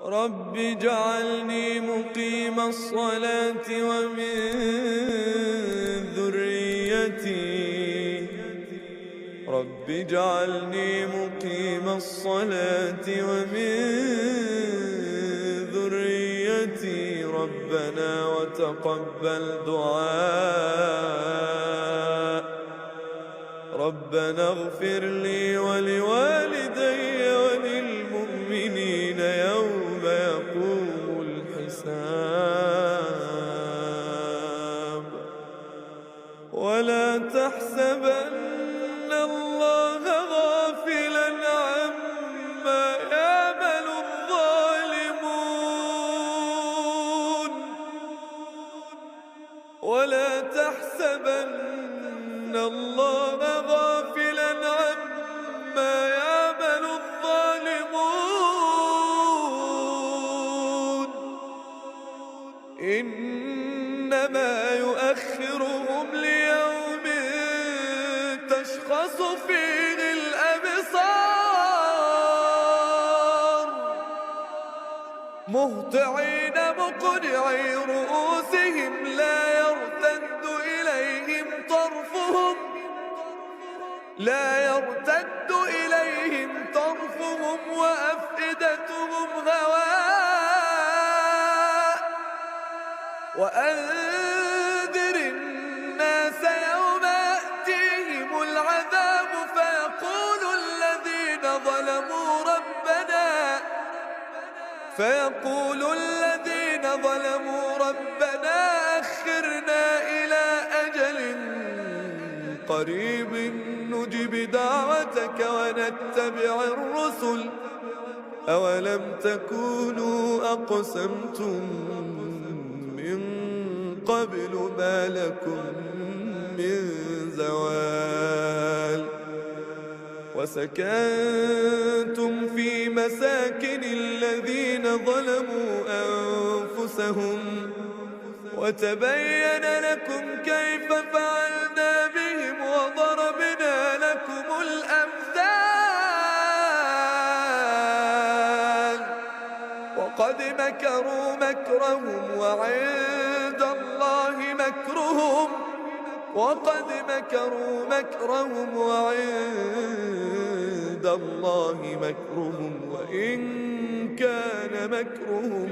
رب اجعلني مقيم الصلاة ومن ذريتي رب اجعلني مقيم الصلاة ومن ذريتي ربنا وتقبل دعاء ربنا اغفر لي ولوالدي وللمؤمنين يوم يقوم الحساب ولا تحسبن الله غافلا عما يعمل الظالمون ولا تحسبن الله غافلا عما يعمل الظالمون إنما يؤخرهم ليوم تشخص فيه الأبصار مهطعين مقنعي رؤوسهم لا يرتد إليهم طرفهم وأفئدتهم هواء وأنذر الناس يوم يأتيهم العذاب فيقول الذين ظلموا ربنا أخرنا إلى أجل قريب نجب دعوتك ونتبع الرسل أولم تكونوا أقسمتم من قبل ما لكم من زوال وسكنتم في مساكن الذين ظلموا أنفسهم وتبين لكم كيف فعلنا بهم وضربنا لكم الأمثال وقد مكروا مكرهم وعند الله مكرهم وإن كان مكرهم